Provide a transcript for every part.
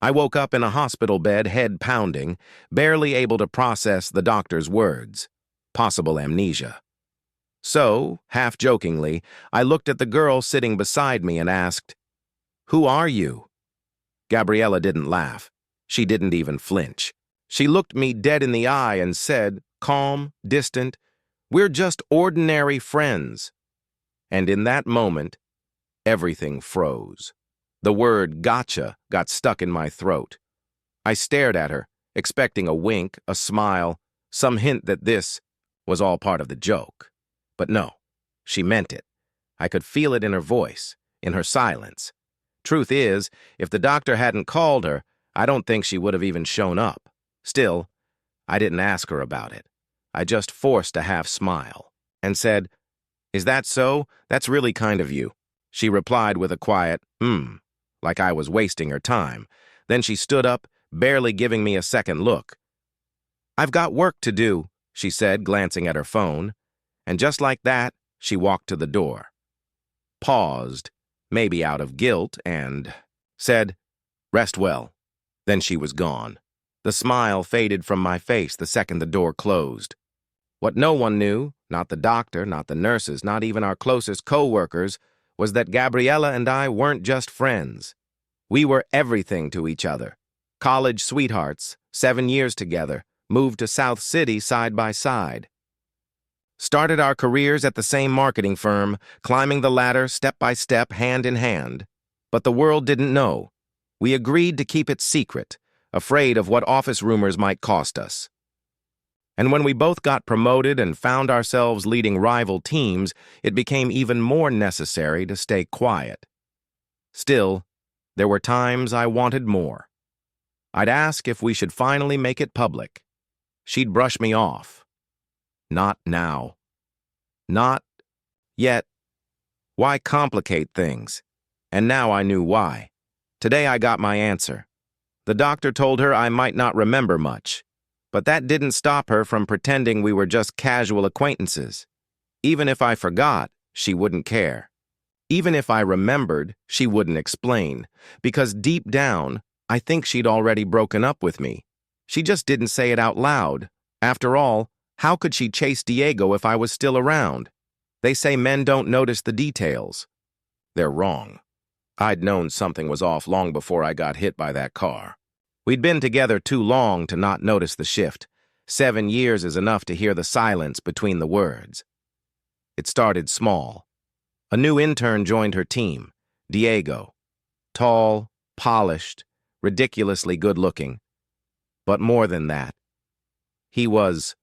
I woke up in a hospital bed, head pounding, barely able to process the doctor's words. Possible amnesia. So, half-jokingly, I looked at the girl sitting beside me and asked, "Who are you?" Gabriela didn't laugh. She didn't even flinch. She looked me dead in the eye and said, calm, distant, "We're just ordinary friends." And in that moment, everything froze. The word gotcha got stuck in my throat. I stared at her, expecting a wink, a smile, some hint that this was all part of the joke. But no, she meant it. I could feel it in her voice, in her silence. Truth is, if the doctor hadn't called her, I don't think she would have even shown up. Still, I didn't ask her about it. I just forced a half-smile and said, "Is that so? That's really kind of you." She replied with a quiet, like I was wasting her time. Then she stood up, barely giving me a second look. "I've got work to do," she said, glancing at her phone. And just like that, she walked to the door. Paused, maybe out of guilt, and said, "Rest well." Then she was gone. The smile faded from my face the second the door closed. What no one knew, not the doctor, not the nurses, not even our closest co-workers, was that Gabriela and I weren't just friends. We were everything to each other. College sweethearts, 7 years together, moved to South City side by side. Started our careers at the same marketing firm, climbing the ladder step by step, hand in hand. But the world didn't know. We agreed to keep it secret, afraid of what office rumors might cost us. And when we both got promoted and found ourselves leading rival teams, it became even more necessary to stay quiet. Still, there were times I wanted more. I'd ask if we should finally make it public. She'd brush me off. Not now. Not yet. Why complicate things? And now I knew why. Today I got my answer. The doctor told her I might not remember much, but that didn't stop her from pretending we were just casual acquaintances. Even if I forgot, she wouldn't care. Even if I remembered, she wouldn't explain, because deep down, I think she'd already broken up with me. She just didn't say it out loud. After all, how could she chase Diego if I was still around? They say men don't notice the details. They're wrong. I'd known something was off long before I got hit by that car. We'd been together too long to not notice the shift. 7 years is enough to hear the silence between the words. It started small. A new intern joined her team, Diego. Tall, polished, ridiculously good-looking. But more than that, he was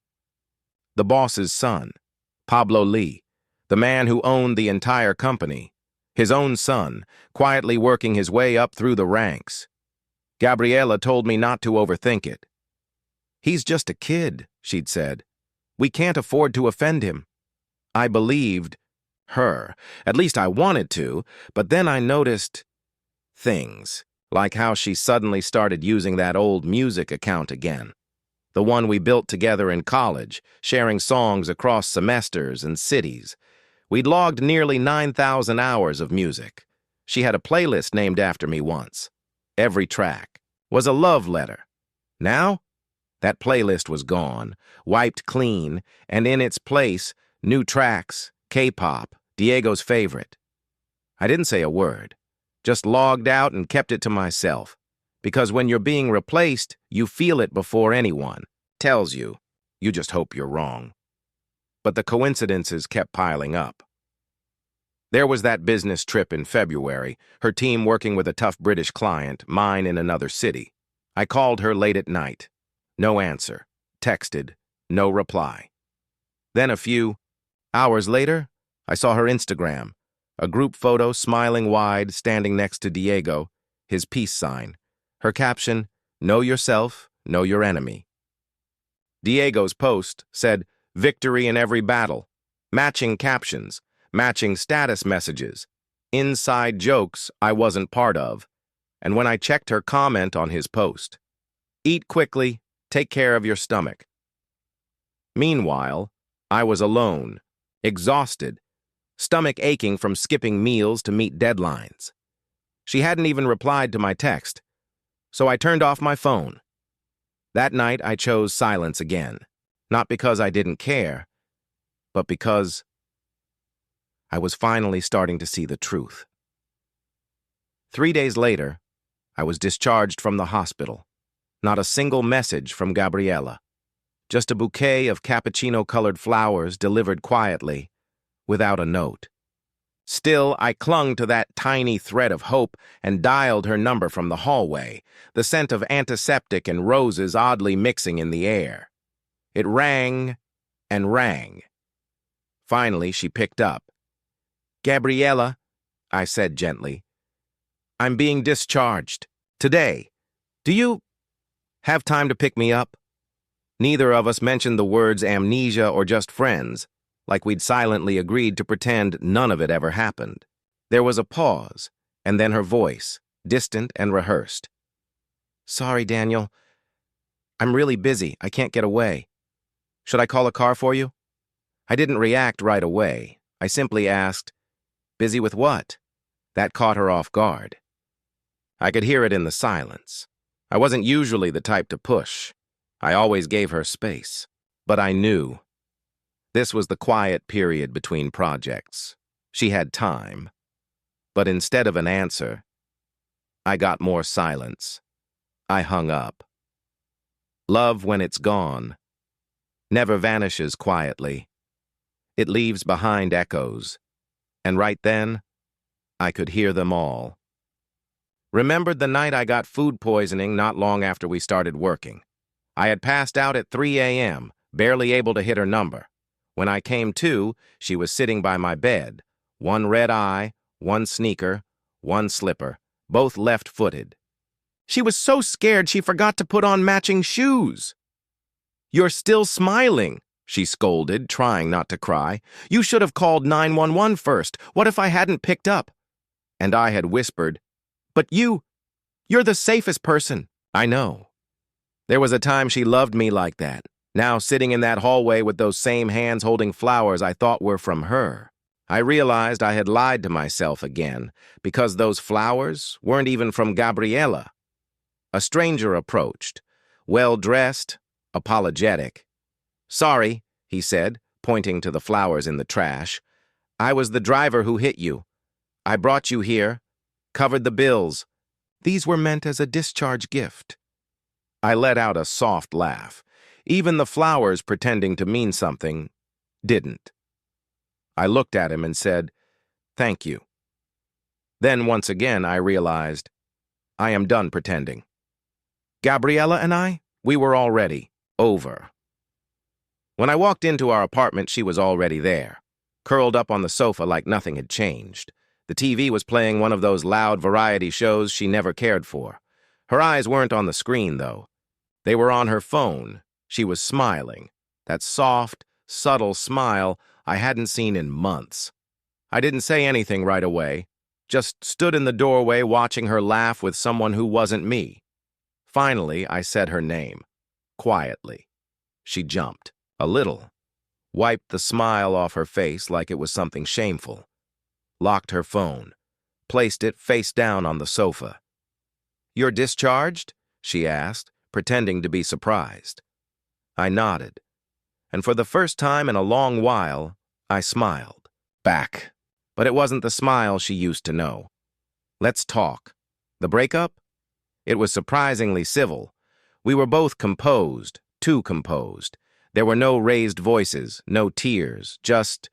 the boss's son, Pablo Lee, the man who owned the entire company, his own son, quietly working his way up through the ranks. Gabriela told me not to overthink it. "He's just a kid," she'd said. "We can't afford to offend him." I believed her. At least I wanted to, but then I noticed things, like how she suddenly started using that old music account again. The one we built together in college, sharing songs across semesters and cities. We'd logged nearly 9,000 hours of music. She had a playlist named after me once. Every track was a love letter. Now, that playlist was gone, wiped clean, and in its place, new tracks, K-pop, Diego's favorite. I didn't say a word, just logged out and kept it to myself. Because when you're being replaced, you feel it before anyone tells you. You just hope you're wrong. But the coincidences kept piling up. There was that business trip in February, her team working with a tough British client, mine in another city. I called her late at night. No answer. Texted. No reply. Then a few hours later, I saw her Instagram, a group photo smiling wide, standing next to Diego, his peace sign. Her caption, "Know yourself, know your enemy." Diego's post said, "Victory in every battle." Matching captions, matching status messages, inside jokes I wasn't part of. And when I checked her comment on his post, "Eat quickly, take care of your stomach." Meanwhile, I was alone, exhausted, stomach aching from skipping meals to meet deadlines. She hadn't even replied to my text. So I turned off my phone. That night, I chose silence again. Not because I didn't care, but because I was finally starting to see the truth. 3 days later, I was discharged from the hospital. Not a single message from Gabriela. Just a bouquet of cappuccino-colored flowers delivered quietly, without a note. Still, I clung to that tiny thread of hope and dialed her number from the hallway, the scent of antiseptic and roses oddly mixing in the air. It rang and rang. Finally, she picked up. "Gabriela," I said gently, "I'm being discharged. Today. Do you have time to pick me up?" Neither of us mentioned the words amnesia or just friends, like we'd silently agreed to pretend none of it ever happened. There was a pause, and then her voice, distant and rehearsed. "Sorry, Daniel. I'm really busy. I can't get away. Should I call a car for you?" I didn't react right away. I simply asked, "Busy with what?" That caught her off guard. I could hear it in the silence. I wasn't usually the type to push. I always gave her space. But I knew. This was the quiet period between projects. She had time. But instead of an answer, I got more silence. I hung up. Love, when it's gone, never vanishes quietly. It leaves behind echoes. And right then, I could hear them all. Remembered the night I got food poisoning not long after we started working. I had passed out at 3 a.m., barely able to hit her number. When I came to, she was sitting by my bed, one red eye, one sneaker, one slipper, both left-footed. She was so scared she forgot to put on matching shoes. "You're still smiling," she scolded, trying not to cry. "You should have called 911 first. What if I hadn't picked up?" And I had whispered, "But you're the safest person." I know. There was a time she loved me like that. Now, sitting in that hallway with those same hands holding flowers I thought were from her. I realized I had lied to myself again, because those flowers weren't even from Gabriela. A stranger approached, well-dressed, apologetic. "Sorry," he said, pointing to the flowers in the trash. "I was the driver who hit you. I brought you here, covered the bills. These were meant as a discharge gift." I let out a soft laugh. Even the flowers pretending to mean something didn't. I looked at him and said, "Thank you." Then once again I realized, I am done pretending. Gabriela and I, we were already over. When I walked into our apartment, she was already there, curled up on the sofa like nothing had changed. The TV was playing one of those loud variety shows she never cared for. Her eyes weren't on the screen, though. They were on her phone. She was smiling, that soft, subtle smile I hadn't seen in months. I didn't say anything right away, just stood in the doorway watching her laugh with someone who wasn't me. Finally, I said her name, quietly. She jumped, a little, wiped the smile off her face like it was something shameful, locked her phone, placed it face down on the sofa. "You're discharged?" she asked, pretending to be surprised. I nodded, and for the first time in a long while, I smiled back. But it wasn't the smile she used to know. "Let's talk." The breakup? It was surprisingly civil. We were both composed, too composed. There were no raised voices, no tears, just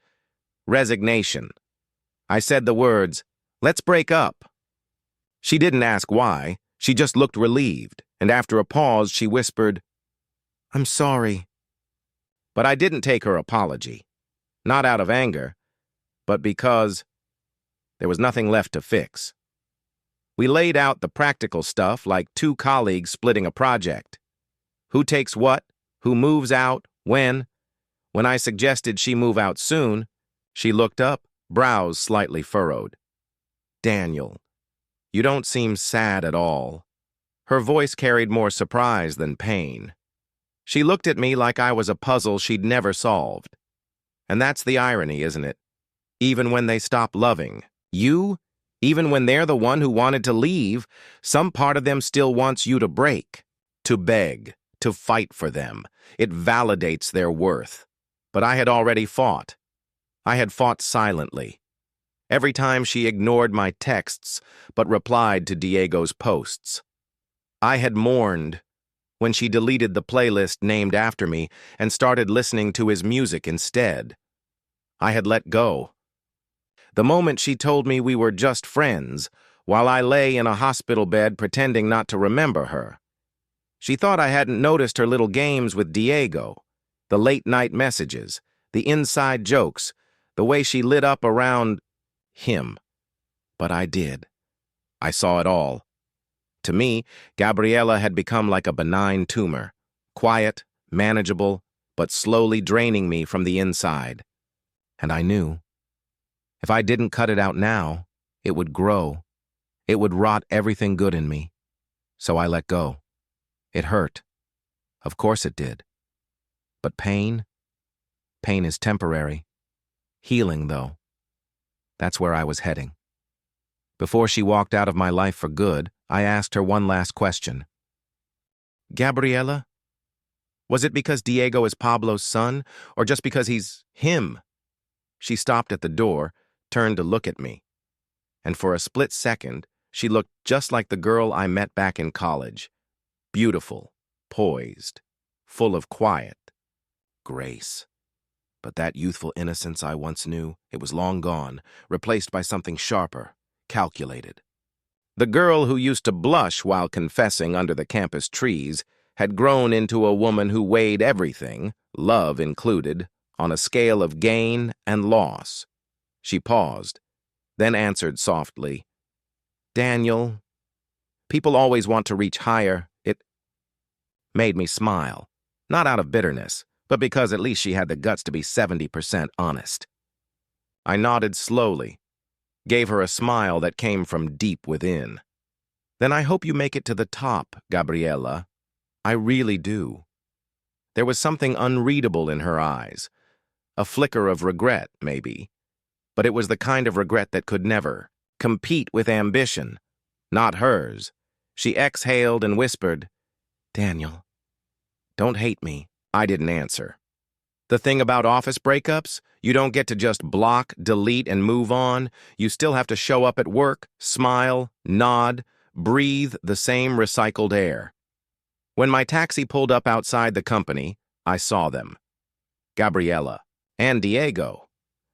resignation. I said the words, "Let's break up." She didn't ask why. She just looked relieved, and after a pause, she whispered, "I'm sorry." But I didn't take her apology. Not out of anger, but because there was nothing left to fix. We laid out the practical stuff like two colleagues splitting a project. Who takes what? Who moves out? When? When I suggested she move out soon, she looked up, brows slightly furrowed. "Daniel, you don't seem sad at all." Her voice carried more surprise than pain. She looked at me like I was a puzzle she'd never solved. And that's the irony, isn't it? Even when they stop loving, you Even when they're the one who wanted to leave, some part of them still wants you to break, to beg, to fight for them. It validates their worth. But I had already fought. I had fought silently. Every time she ignored my texts, but replied to Diego's posts. I had mourned when she deleted the playlist named after me and started listening to his music instead. I had let go. The moment she told me we were just friends, while I lay in a hospital bed pretending not to remember her. She thought I hadn't noticed her little games with Diego, the late-night messages, the inside jokes, the way she lit up around him. But I did. I saw it all. To me, Gabriela had become like a benign tumor, quiet, manageable, but slowly draining me from the inside. And I knew. If I didn't cut it out now, it would grow. It would rot everything good in me. So I let go. It hurt. Of course it did. But pain? Pain is temporary. Healing, though. That's where I was heading. Before she walked out of my life for good, I asked her one last question. Gabriela? Was it because Diego is Pablo's son, or just because he's him? She stopped at the door, turned to look at me. And for a split second, she looked just like the girl I met back in college. Beautiful, poised, full of quiet, grace. But that youthful innocence I once knew, it was long gone, replaced by something sharper, calculated. The girl who used to blush while confessing under the campus trees had grown into a woman who weighed everything, love included, on a scale of gain and loss. She paused, then answered softly, Daniel, people always want to reach higher. It made me smile, not out of bitterness, but because at least she had the guts to be 70% honest. I nodded slowly, gave her a smile that came from deep within. Then I hope you make it to the top, Gabriela. I really do. There was something unreadable in her eyes, a flicker of regret, maybe, but it was the kind of regret that could never compete with ambition, not hers. She exhaled and whispered, Daniel, don't hate me. I didn't answer. The thing about office breakups, you don't get to just block, delete, and move on. You still have to show up at work, smile, nod, breathe the same recycled air. When my taxi pulled up outside the company, I saw them. Gabriela and Diego.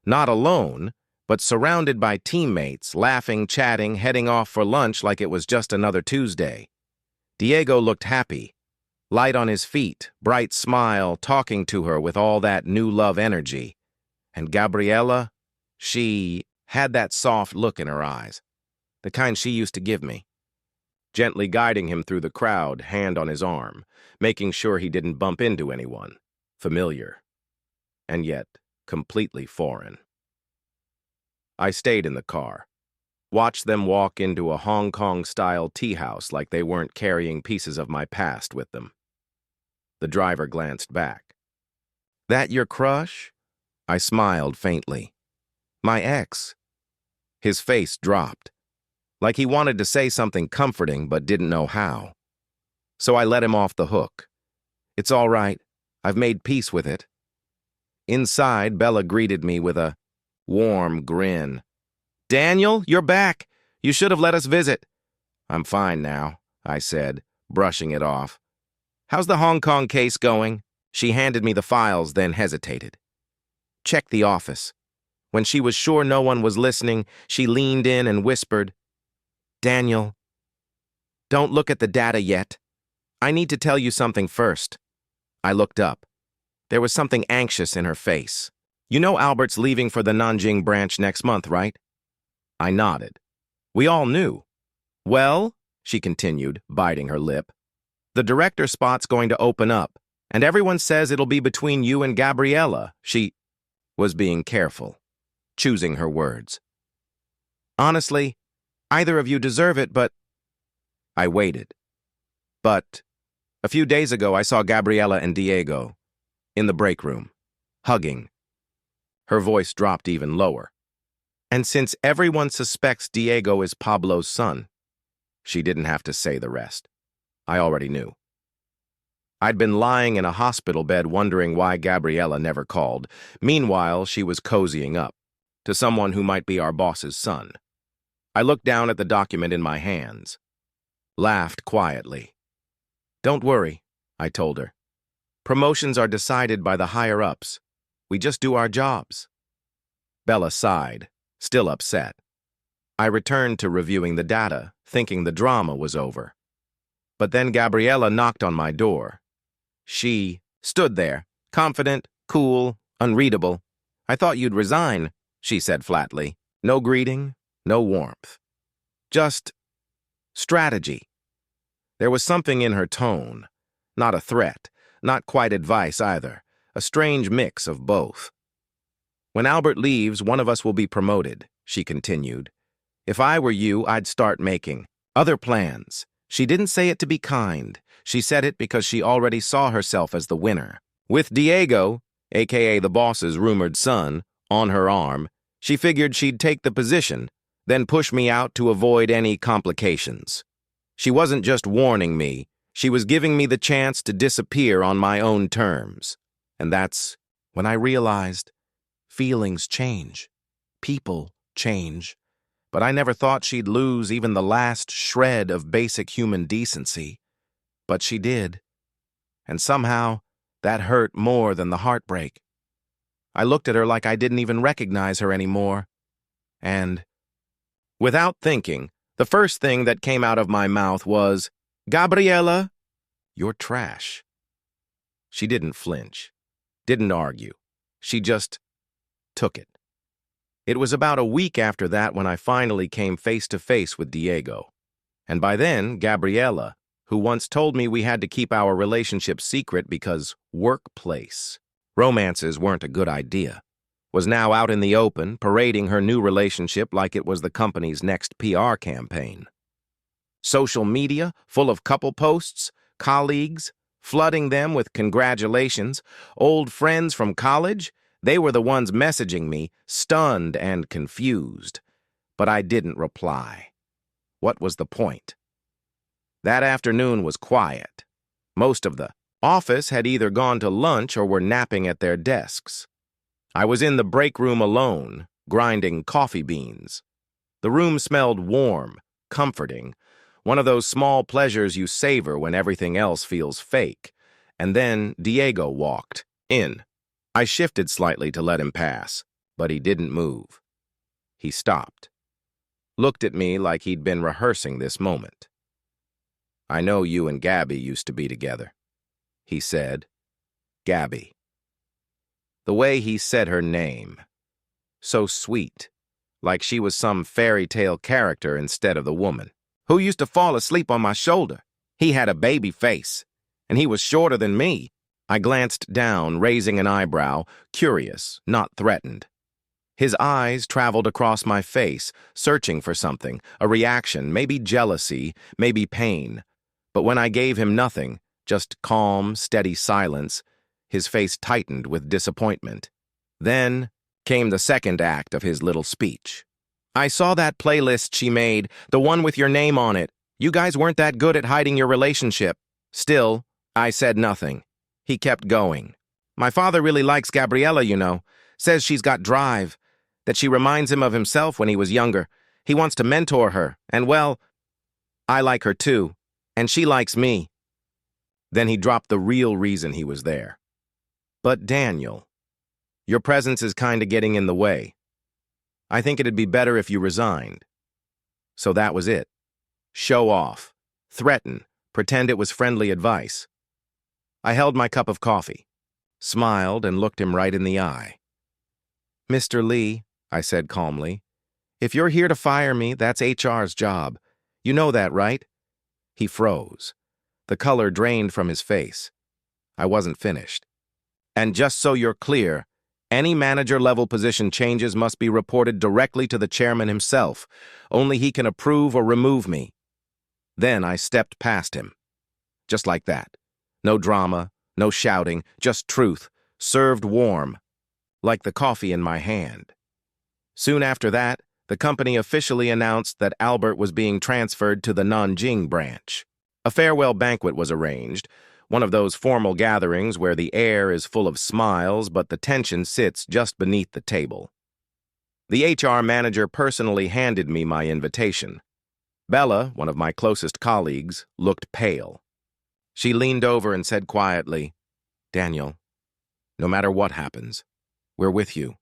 Not alone, but surrounded by teammates, laughing, chatting, heading off for lunch like it was just another Tuesday. Diego looked happy, light on his feet, bright smile, talking to her with all that new love energy. And Gabriela, she had that soft look in her eyes, the kind she used to give me. Gently guiding him through the crowd, hand on his arm, making sure he didn't bump into anyone. Familiar. And yet, completely foreign. I stayed in the car, watched them walk into a Hong Kong-style tea house like they weren't carrying pieces of my past with them. The driver glanced back. That your crush? I smiled faintly. My ex. His face dropped, like he wanted to say something comforting but didn't know how. So I let him off the hook. It's all right. I've made peace with it. Inside, Bella greeted me with a warm grin. Daniel, you're back. You should have let us visit. I'm fine now, I said, brushing it off. How's the Hong Kong case going? She handed me the files, then hesitated. Check the office. When she was sure no one was listening, she leaned in and whispered, Daniel, don't look at the data yet. I need to tell you something first. I looked up. There was something anxious in her face. You know Albert's leaving for the Nanjing branch next month, right? I nodded. We all knew. Well, she continued, biting her lip, the director spot's going to open up, and everyone says it'll be between you and Gabriela. She was being careful, choosing her words. Honestly, either of you deserve it, but... I waited. But a few days ago, I saw Gabriela and Diego in the break room, hugging. Her voice dropped even lower. And since everyone suspects Diego is Pablo's son, she didn't have to say the rest. I already knew. I'd been lying in a hospital bed wondering why Gabriela never called. Meanwhile, she was cozying up to someone who might be our boss's son. I looked down at the document in my hands, laughed quietly. "Don't worry," I told her. "Promotions are decided by the higher-ups. We just do our jobs." Bella sighed, still upset. I returned to reviewing the data, thinking the drama was over. But then Gabriela knocked on my door. She stood there, confident, cool, unreadable. "I thought you'd resign," she said flatly. No greeting, no warmth. Just strategy. There was something in her tone. Not a threat, not quite advice either. A strange mix of both. "When Albert leaves, one of us will be promoted," she continued. "If I were you, I'd start making other plans." She didn't say it to be kind. She said it because she already saw herself as the winner. With Diego, aka the boss's rumored son, on her arm, she figured she'd take the position, then push me out to avoid any complications. She wasn't just warning me, she was giving me the chance to disappear on my own terms. And that's when I realized feelings change, people change. But I never thought she'd lose even the last shred of basic human decency. But she did. And somehow, that hurt more than the heartbreak. I looked at her like I didn't even recognize her anymore. And, without thinking, the first thing that came out of my mouth was, "Gabriela, you're trash." She didn't flinch, didn't argue. She just took it. It was about a week after that when I finally came face to face with Diego. And by then, Gabriela, who once told me we had to keep our relationship secret because workplace romances weren't a good idea, was now out in the open, parading her new relationship like it was the company's next PR campaign. Social media, full of couple posts, colleagues, flooding them with congratulations, old friends from college. They were the ones messaging me, stunned and confused. But I didn't reply. What was the point? That afternoon was quiet. Most of the office had either gone to lunch or were napping at their desks. I was in the break room alone, grinding coffee beans. The room smelled warm, comforting, one of those small pleasures you savor when everything else feels fake. And then Diego walked in. I shifted slightly to let him pass, but he didn't move. He stopped, looked at me like he'd been rehearsing this moment. "I know you and Gabby used to be together," he said. Gabby. The way he said her name. So sweet, like she was some fairy tale character instead of the woman. "Who used to fall asleep on my shoulder? He had a baby face, and he was shorter than me." I glanced down, raising an eyebrow, curious, not threatened. His eyes traveled across my face, searching for something, a reaction, maybe jealousy, maybe pain. But when I gave him nothing, just calm, steady silence, his face tightened with disappointment. Then came the second act of his little speech. "I saw that playlist she made, the one with your name on it. You guys weren't that good at hiding your relationship." Still, I said nothing. He kept going. "My father really likes Gabriela, you know. Says she's got drive, that she reminds him of himself when he was younger. He wants to mentor her, and well, I like her too, and she likes me." Then he dropped the real reason he was there. "But Daniel, your presence is kinda getting in the way. I think it'd be better if you resigned." So that was it. Show off, threaten, pretend it was friendly advice. I held my cup of coffee, smiled, and looked him right in the eye. "Mr. Lee," I said calmly, "if you're here to fire me, that's HR's job. You know that, right?" He froze. The color drained from his face. I wasn't finished. "And just so you're clear, any manager-level position changes must be reported directly to the chairman himself. Only he can approve or remove me." Then I stepped past him. Just like that. No drama, no shouting, just truth, served warm, like the coffee in my hand. Soon after that, the company officially announced that Albert was being transferred to the Nanjing branch. A farewell banquet was arranged, one of those formal gatherings where the air is full of smiles but the tension sits just beneath the table. The HR manager personally handed me my invitation. Bella, one of my closest colleagues, looked pale. She leaned over and said quietly, "Daniel, no matter what happens, we're with you.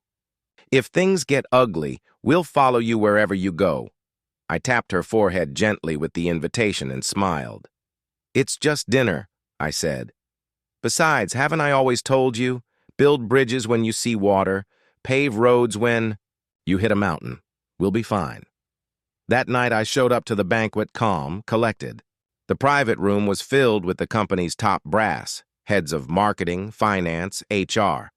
If things get ugly, we'll follow you wherever you go." I tapped her forehead gently with the invitation and smiled. "It's just dinner," I said. "Besides, haven't I always told you? Build bridges when you see water, pave roads when you hit a mountain. We'll be fine." That night I showed up to the banquet calm, collected. The private room was filled with the company's top brass, heads of marketing, finance, HR.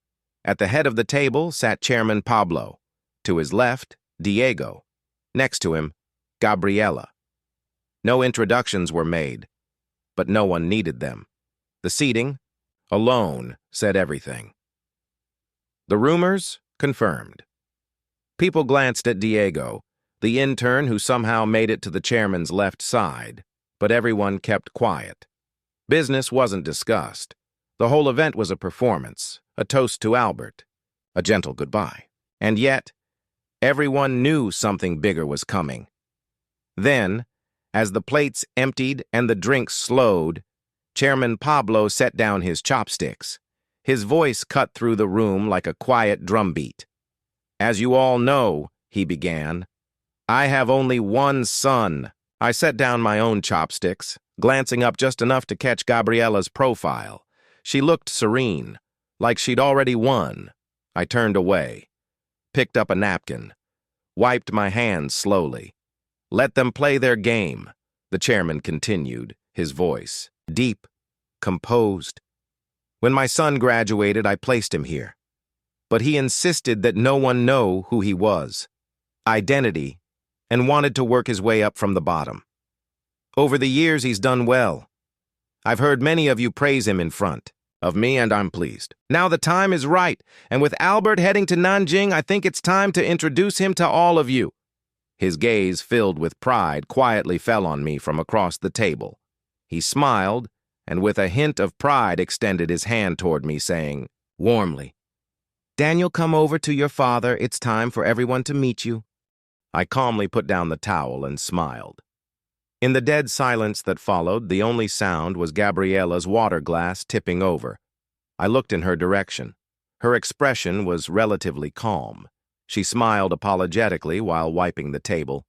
At the head of the table sat Chairman Pablo. To his left, Diego. Next to him, Gabriela. No introductions were made, but no one needed them. The seating, alone, said everything. The rumors confirmed. People glanced at Diego, the intern who somehow made it to the chairman's left side, but everyone kept quiet. Business wasn't discussed. The whole event was a performance, a toast to Albert, a gentle goodbye. And yet, everyone knew something bigger was coming. Then, as the plates emptied and the drinks slowed, Chairman Pablo set down his chopsticks. His voice cut through the room like a quiet drumbeat. "As you all know," he began, "I have only one son." I set down my own chopsticks, glancing up just enough to catch Gabriela's profile. She looked serene, like she'd already won. I turned away, picked up a napkin, wiped my hands slowly. "Let them play their game," the chairman continued, his voice deep, composed. "When my son graduated, I placed him here. But he insisted that no one know who he was, identity, and wanted to work his way up from the bottom. Over the years, he's done well. I've heard many of you praise him in front of me, and I'm pleased. Now the time is right, and with Albert heading to Nanjing, I think it's time to introduce him to all of you." His gaze, filled with pride, quietly fell on me from across the table. He smiled, and with a hint of pride extended his hand toward me, saying, warmly, "Daniel, come over to your father. It's time for everyone to meet you." I calmly put down the towel and smiled. In the dead silence that followed, the only sound was Gabriela's water glass tipping over. I looked in her direction. Her expression was relatively calm. She smiled apologetically while wiping the table.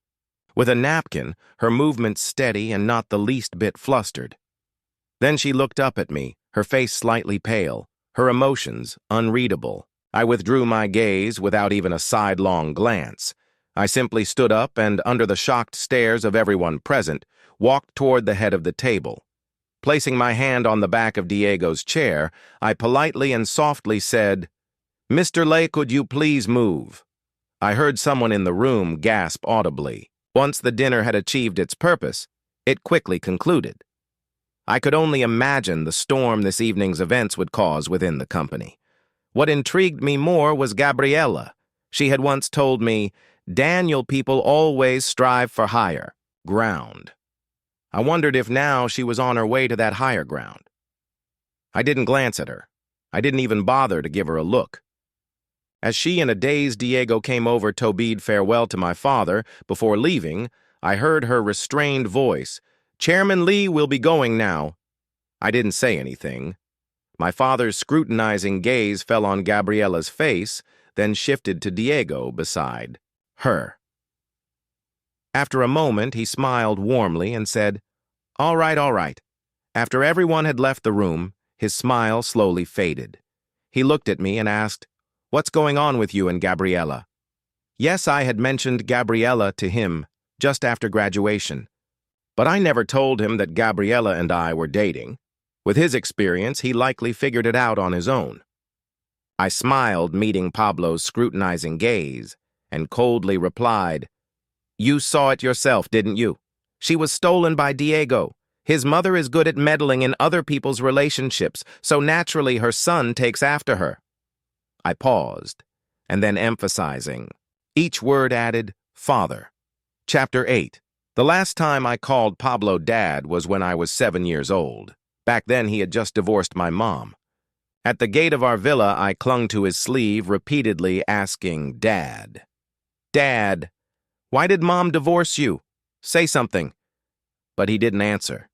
With a napkin, her movements steady and not the least bit flustered. Then she looked up at me, her face slightly pale, her emotions unreadable. I withdrew my gaze without even a sidelong glance. I simply stood up and, under the shocked stares of everyone present, walked toward the head of the table. Placing my hand on the back of Diego's chair, I politely and softly said, "Mr. Lay, could you please move?" I heard someone in the room gasp audibly. Once the dinner had achieved its purpose, it quickly concluded. I could only imagine the storm this evening's events would cause within the company. What intrigued me more was Gabriela. She had once told me, "Daniel people always strive for higher ground." I wondered if now she was on her way to that higher ground. I didn't glance at her. I didn't even bother to give her a look. As she and a dazed Diego came over to bid farewell to my father before leaving, I heard her restrained voice, "Chairman Lee will be going now." I didn't say anything. My father's scrutinizing gaze fell on Gabriela's face, then shifted to Diego beside her. After a moment, he smiled warmly and said, all right. After everyone had left the room, his smile slowly faded. He looked at me and asked, "What's going on with you and Gabriela?" Yes, I had mentioned Gabriela to him just after graduation, but I never told him that Gabriela and I were dating. With his experience, he likely figured it out on his own. I smiled, meeting Pablo's scrutinizing gaze, and coldly replied, "You saw it yourself, didn't you? She was stolen by Diego. His mother is good at meddling in other people's relationships, so naturally her son takes after her." I paused, and then emphasizing, each word added Father. Chapter 8. The last time I called Pablo Dad was when I was 7 years old. Back then, he had just divorced my mom. At the gate of our villa, I clung to his sleeve, repeatedly asking, Dad. Dad, why did Mom divorce you? Say something. But he didn't answer.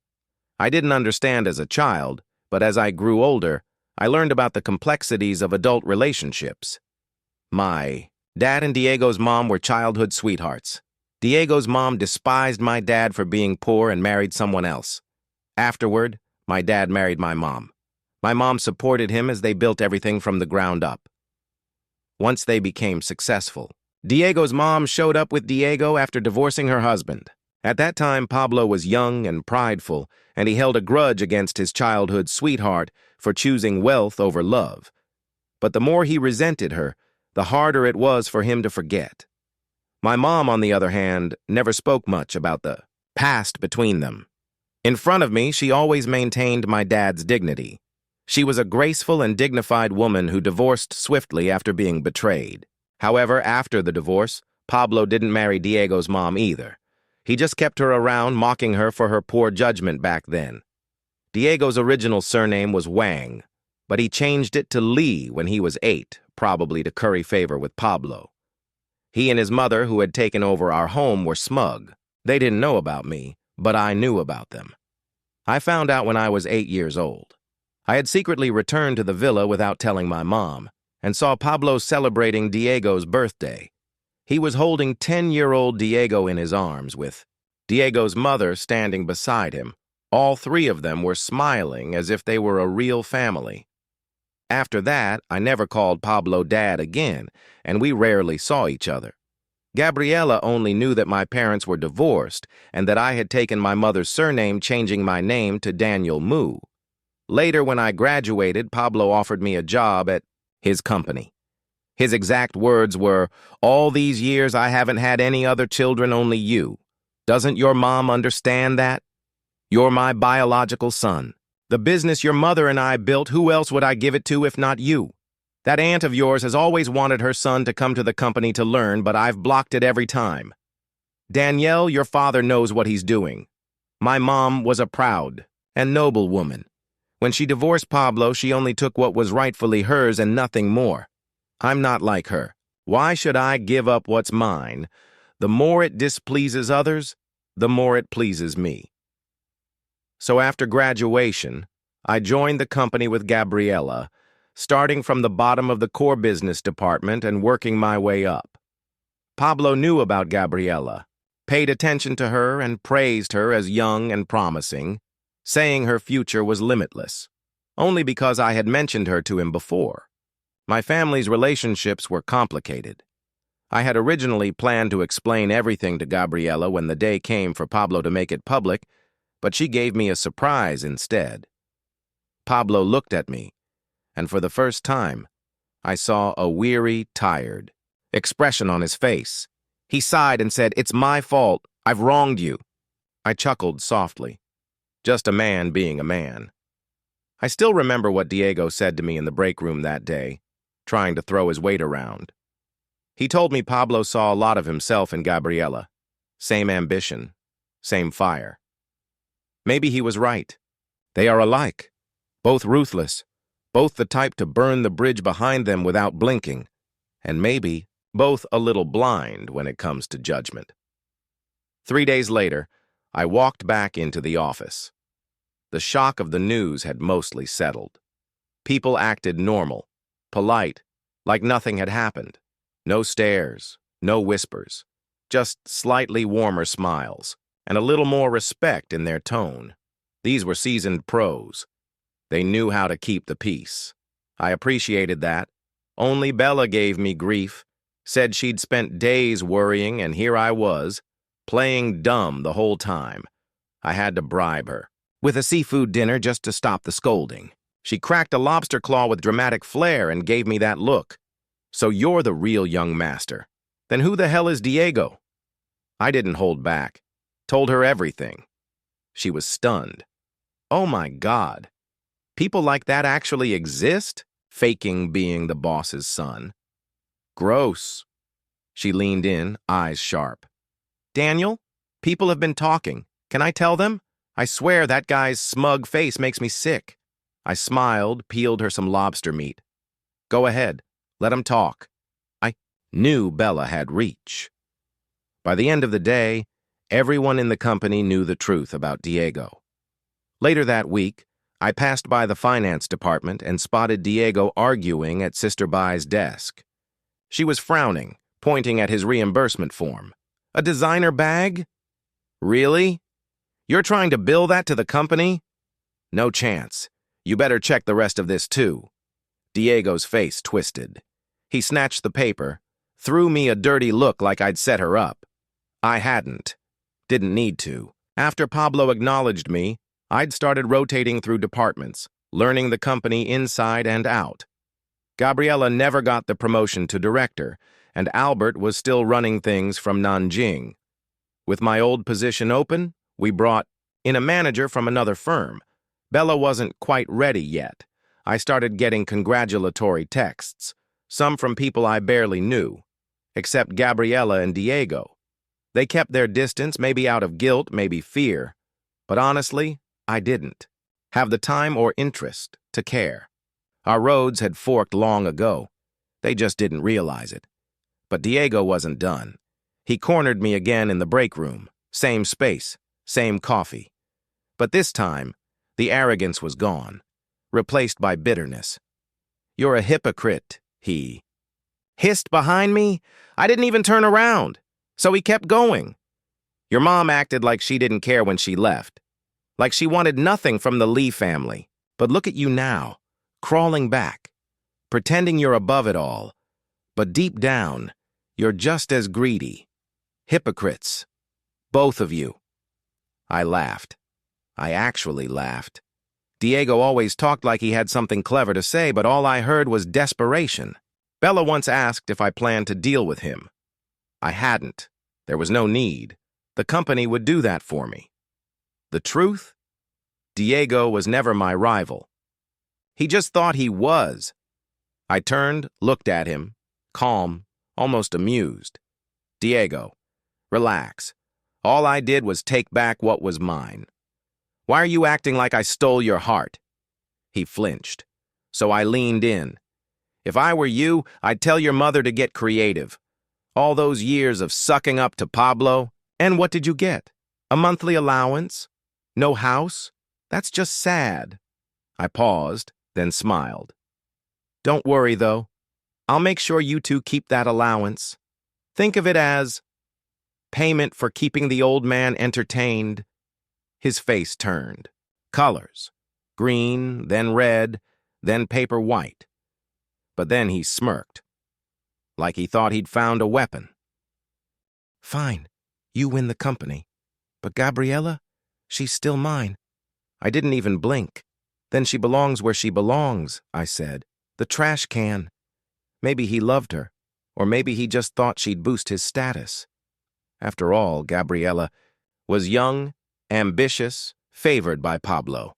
I didn't understand as a child, but as I grew older, I learned about the complexities of adult relationships. My dad and Diego's mom were childhood sweethearts. Diego's mom despised my dad for being poor and married someone else. Afterward, my dad married my mom. My mom supported him as they built everything from the ground up. Once they became successful, Diego's mom showed up with Diego after divorcing her husband. At that time, Pablo was young and prideful, and he held a grudge against his childhood sweetheart for choosing wealth over love. But the more he resented her, the harder it was for him to forget. My mom, on the other hand, never spoke much about the past between them. In front of me, she always maintained my dad's dignity. She was a graceful and dignified woman who divorced swiftly after being betrayed. However, after the divorce, Pablo didn't marry Diego's mom either. He just kept her around, mocking her for her poor judgment back then. Diego's original surname was Wang, but he changed it to Lee when he was 8, probably to curry favor with Pablo. He and his mother, who had taken over our home, were smug. They didn't know about me, but I knew about them. I found out when I was 8 years old. I had secretly returned to the villa without telling my mom, and saw Pablo celebrating Diego's birthday. He was holding 10-year-old Diego in his arms, with Diego's mother standing beside him. All three of them were smiling as if they were a real family. After that, I never called Pablo Dad again, and we rarely saw each other. Gabriela only knew that my parents were divorced and that I had taken my mother's surname, changing my name to Daniel Moo. Later, when I graduated, Pablo offered me a job at his company. His exact words were, "All these years I haven't had any other children, only you. Doesn't your mom understand that? You're my biological son. The business your mother and I built, who else would I give it to if not you? That aunt of yours has always wanted her son to come to the company to learn, but I've blocked it every time. Danielle, your father knows what he's doing. My mom was a proud and noble woman. When she divorced Pablo, she only took what was rightfully hers and nothing more. I'm not like her. Why should I give up what's mine? The more it displeases others, the more it pleases me." So after graduation, I joined the company with Gabriela, starting from the bottom of the core business department and working my way up. Pablo knew about Gabriela, paid attention to her, and praised her as young and promising, saying her future was limitless, only because I had mentioned her to him before. My family's relationships were complicated. I had originally planned to explain everything to Gabriela when the day came for Pablo to make it public, but she gave me a surprise instead. Pablo looked at me, and for the first time, I saw a weary, tired expression on his face. He sighed and said, "It's my fault. I've wronged you." I chuckled softly. Just a man being a man. I still remember what Diego said to me in the break room that day, trying to throw his weight around. He told me Pablo saw a lot of himself in Gabriela. Same ambition, same fire. Maybe he was right. They are alike, both ruthless, both the type to burn the bridge behind them without blinking, and maybe both a little blind when it comes to judgment. 3 days later, I walked back into the office. The shock of the news had mostly settled. People acted normal, polite, like nothing had happened. No stares, no whispers, just slightly warmer smiles, and a little more respect in their tone. These were seasoned pros. They knew how to keep the peace. I appreciated that. Only Bella gave me grief, said she'd spent days worrying, and here I was, playing dumb the whole time. I had to bribe her with a seafood dinner just to stop the scolding. She cracked a lobster claw with dramatic flair and gave me that look. "So you're the real young master. Then who the hell is Diego?" I didn't hold back. Told her everything. She was stunned. Oh my God. People like that actually exist? Faking being the boss's son. Gross. She leaned in, eyes sharp. Daniel, people have been talking. Can I tell them? I swear that guy's smug face makes me sick. I smiled, peeled her some lobster meat. Go ahead. Let 'em talk. I knew Bella had reach. By the end of the day, everyone in the company knew the truth about Diego. Later that week, I passed by the finance department and spotted Diego arguing at Sister Bai's desk. She was frowning, pointing at his reimbursement form. A designer bag? Really? You're trying to bill that to the company? No chance. You better check the rest of this too. Diego's face twisted. He snatched the paper, threw me a dirty look like I'd set her up. I hadn't. Didn't need to. After Pablo acknowledged me, I'd started rotating through departments, learning the company inside and out. Gabriela never got the promotion to director, and Albert was still running things from Nanjing. With my old position open, we brought in a manager from another firm. Bella wasn't quite ready yet. I started getting congratulatory texts, some from people I barely knew, except Gabriela and Diego. They kept their distance, maybe out of guilt, maybe fear. But honestly, I didn't have the time or interest to care. Our roads had forked long ago. They just didn't realize it. But Diego wasn't done. He cornered me again in the break room. Same space, same coffee. But this time, the arrogance was gone, replaced by bitterness. You're a hypocrite, he hissed behind me. I didn't even turn around, so he kept going. Your mom acted like she didn't care when she left, like she wanted nothing from the Lee family. But look at you now, crawling back, pretending you're above it all. But deep down, you're just as greedy. Hypocrites. Both of you. I laughed. I actually laughed. Diego always talked like he had something clever to say, but all I heard was desperation. Bella once asked if I planned to deal with him. I hadn't. There was no need. The company would do that for me. The truth? Diego was never my rival. He just thought he was. I turned, looked at him, calm, almost amused. Diego, relax. All I did was take back what was mine. Why are you acting like I stole your heart? He flinched, so I leaned in. If I were you, I'd tell your mother to get creative. All those years of sucking up to Pablo, and what did you get? A monthly allowance? No house? That's just sad. I paused, then smiled. Don't worry, though. I'll make sure you two keep that allowance. Think of it as payment for keeping the old man entertained. His face turned. Colors. Green, then red, then paper white. But then he smirked, like he thought he'd found a weapon. Fine, you win the company. But Gabriela, she's still mine. I didn't even blink. Then she belongs where she belongs, I said. The trash can. Maybe he loved her, or maybe he just thought she'd boost his status. After all, Gabriela was young, ambitious, favored by Pablo.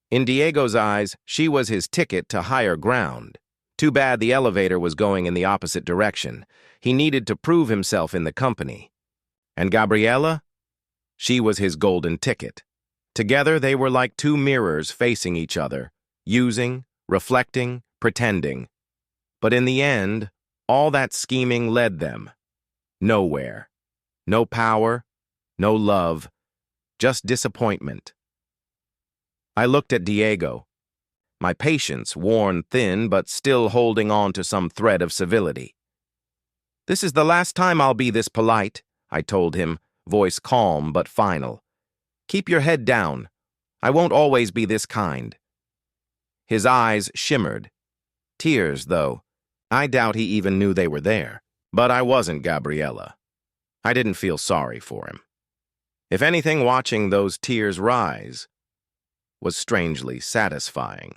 In Diego's eyes, she was his ticket to higher ground. Too bad the elevator was going in the opposite direction. He needed to prove himself in the company. And Gabriela? She was his golden ticket. Together, they were like two mirrors facing each other, using, reflecting, pretending. But in the end, all that scheming led them nowhere. No power, no love, just disappointment. I looked at Diego, my patience worn thin but still holding on to some thread of civility. This is the last time I'll be this polite, I told him, voice calm but final. Keep your head down. I won't always be this kind. His eyes shimmered. Tears, though. I doubt he even knew they were there. But I wasn't Gabriela. I didn't feel sorry for him. If anything, watching those tears rise was strangely satisfying.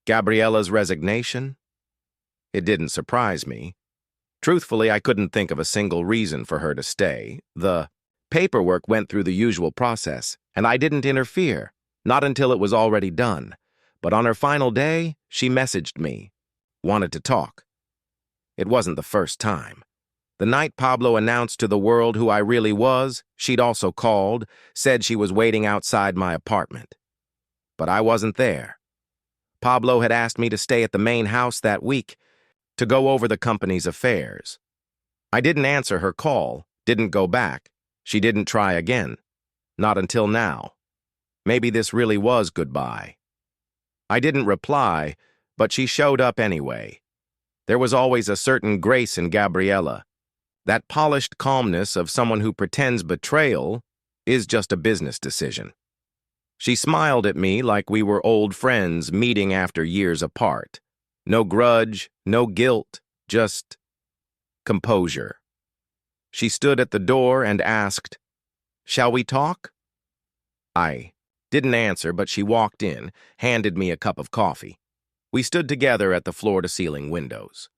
Gabriela's resignation? It didn't surprise me. Truthfully, I couldn't think of a single reason for her to stay. The paperwork went through the usual process, and I didn't interfere, not until it was already done. But on her final day, she messaged me, wanted to talk. It wasn't the first time. The night Pablo announced to the world who I really was, she'd also called, said she was waiting outside my apartment. But I wasn't there. Pablo had asked me to stay at the main house that week to go over the company's affairs. I didn't answer her call, didn't go back. She didn't try again. Not until now. Maybe this really was goodbye. I didn't reply, but she showed up anyway. There was always a certain grace in Gabriela. That polished calmness of someone who pretends betrayal is just a business decision. She smiled at me like we were old friends meeting after years apart. No grudge, no guilt, just composure. She stood at the door and asked, "Shall we talk?" I didn't answer, but she walked in, handed me a cup of coffee. We stood together at the floor-to-ceiling windows.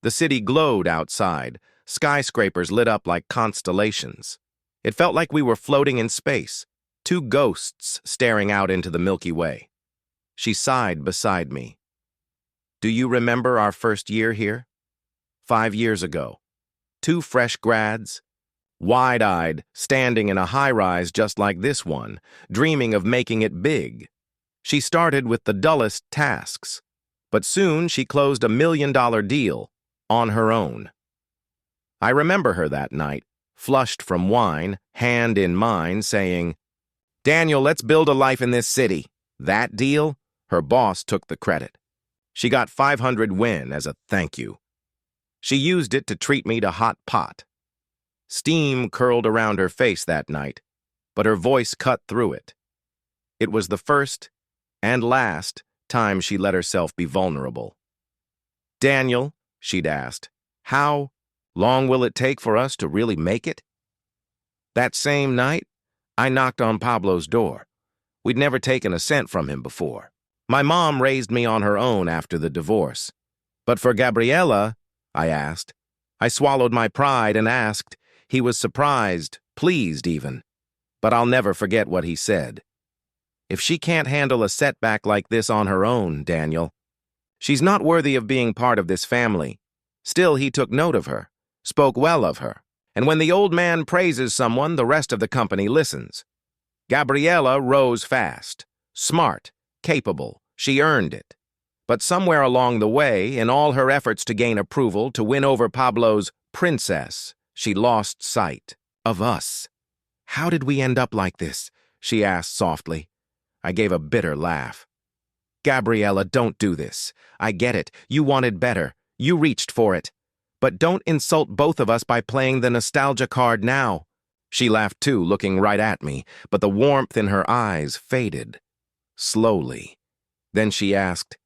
The city glowed outside, skyscrapers lit up like constellations. It felt like we were floating in space, two ghosts staring out into the Milky Way. She sighed beside me. "Do you remember our first year here? 5 years ago. Two fresh grads, wide-eyed, standing in a high-rise just like this one, dreaming of making it big. She started with the dullest tasks, but soon she closed a $1 million deal on her own. I remember her that night, flushed from wine, hand in mine, saying, 'Daniel, let's build a life in this city.' That deal, her boss took the credit. She got 500 win as a thank you. She used it to treat me to hot pot. Steam curled around her face that night, but her voice cut through it. It was the first and last time she let herself be vulnerable. 'Daniel,' she'd asked, 'how long will it take for us to really make it?' That same night, I knocked on Pablo's door. We'd never taken a cent from him before. My mom raised me on her own after the divorce. But for Gabriela, I asked. I swallowed my pride and asked. He was surprised, pleased even. But I'll never forget what he said. 'If she can't handle a setback like this on her own, Daniel, she's not worthy of being part of this family.' Still, he took note of her, spoke well of her. And when the old man praises someone, the rest of the company listens. Gabriela rose fast, smart, capable. She earned it. But somewhere along the way, in all her efforts to gain approval, to win over Pablo's princess, she lost sight of us. 'How did we end up like this?' she asked softly. I gave a bitter laugh. 'Gabriela, don't do this. I get it. You wanted better. You reached for it. But don't insult both of us by playing the nostalgia card now.' She laughed too, looking right at me, but the warmth in her eyes faded. Slowly. Then she asked,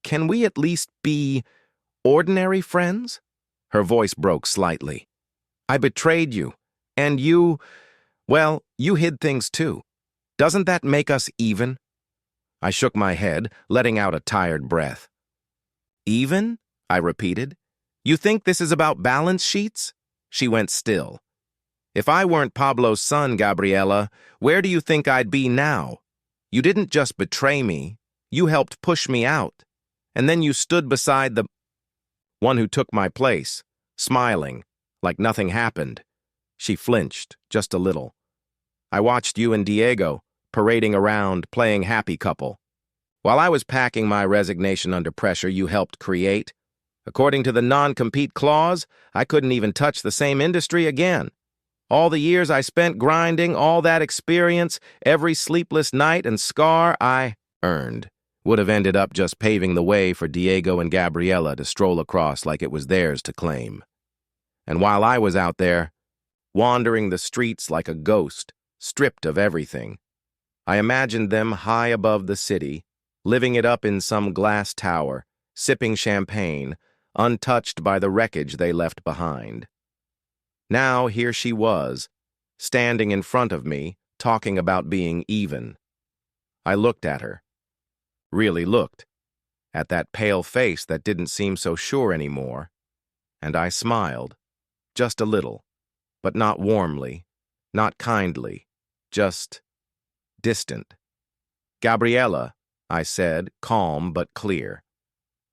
'Can we at least be ordinary friends?' Her voice broke slightly. 'I betrayed you, and you hid things too. Doesn't that make us even?' I shook my head, letting out a tired breath. 'Even?' I repeated. 'You think this is about balance sheets?' She went still. 'If I weren't Pablo's son, Gabriela, where do you think I'd be now? You didn't just betray me. You helped push me out. And then you stood beside the one who took my place, smiling, like nothing happened.' She flinched, just a little. 'I watched you and Diego, parading around, playing happy couple. While I was packing my resignation under pressure you helped create. According to the non-compete clause, I couldn't even touch the same industry again. All the years I spent grinding, all that experience, every sleepless night and scar I earned would have ended up just paving the way for Diego and Gabriela to stroll across like it was theirs to claim. And while I was out there, wandering the streets like a ghost, stripped of everything, I imagined them high above the city, living it up in some glass tower, sipping champagne, untouched by the wreckage they left behind. Now here she was, standing in front of me, talking about being even. I looked at her. Really looked. At that pale face that didn't seem so sure anymore. And I smiled. Just a little. But not warmly. Not kindly. Just distant. 'Gabriela,' I said, calm but clear.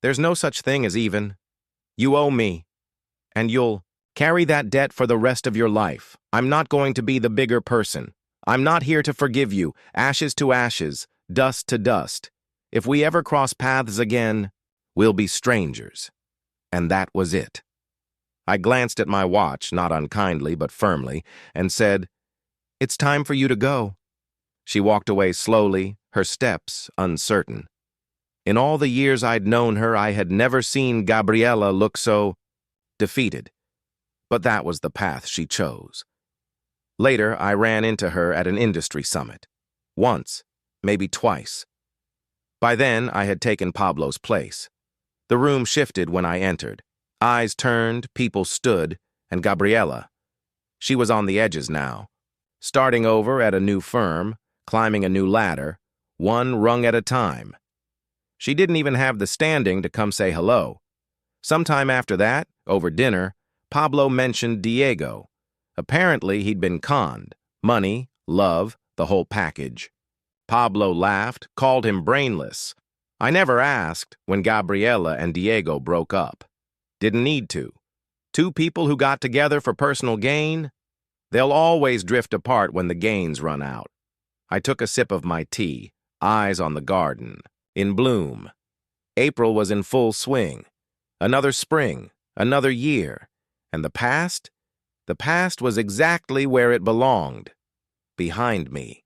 'There's no such thing as even. You owe me. And you'll Carry that debt for the rest of your life. I'm not going to be the bigger person. I'm not here to forgive you, ashes to ashes, dust to dust. If we ever cross paths again, we'll be strangers." And that was it. I glanced at my watch, not unkindly but firmly, and said, "It's time for you to go." She walked away slowly, her steps uncertain. In all the years I'd known her, I had never seen Gabriela look so defeated. But that was the path she chose. Later, I ran into her at an industry summit. Once, maybe twice. By then, I had taken Pablo's place. The room shifted when I entered. Eyes turned, people stood, and Gabriela. She was on the edges now, starting over at a new firm, climbing a new ladder, one rung at a time. She didn't even have the standing to come say hello. Sometime after that, over dinner, Pablo mentioned Diego. Apparently, he'd been conned. Money, love, the whole package. Pablo laughed, called him brainless. I never asked when Gabriela and Diego broke up. Didn't need to. Two people who got together for personal gain? They'll always drift apart when the gains run out. I took a sip of my tea, eyes on the garden, in bloom. April was in full swing. Another spring, another year. And the past? The past was exactly where it belonged, behind me.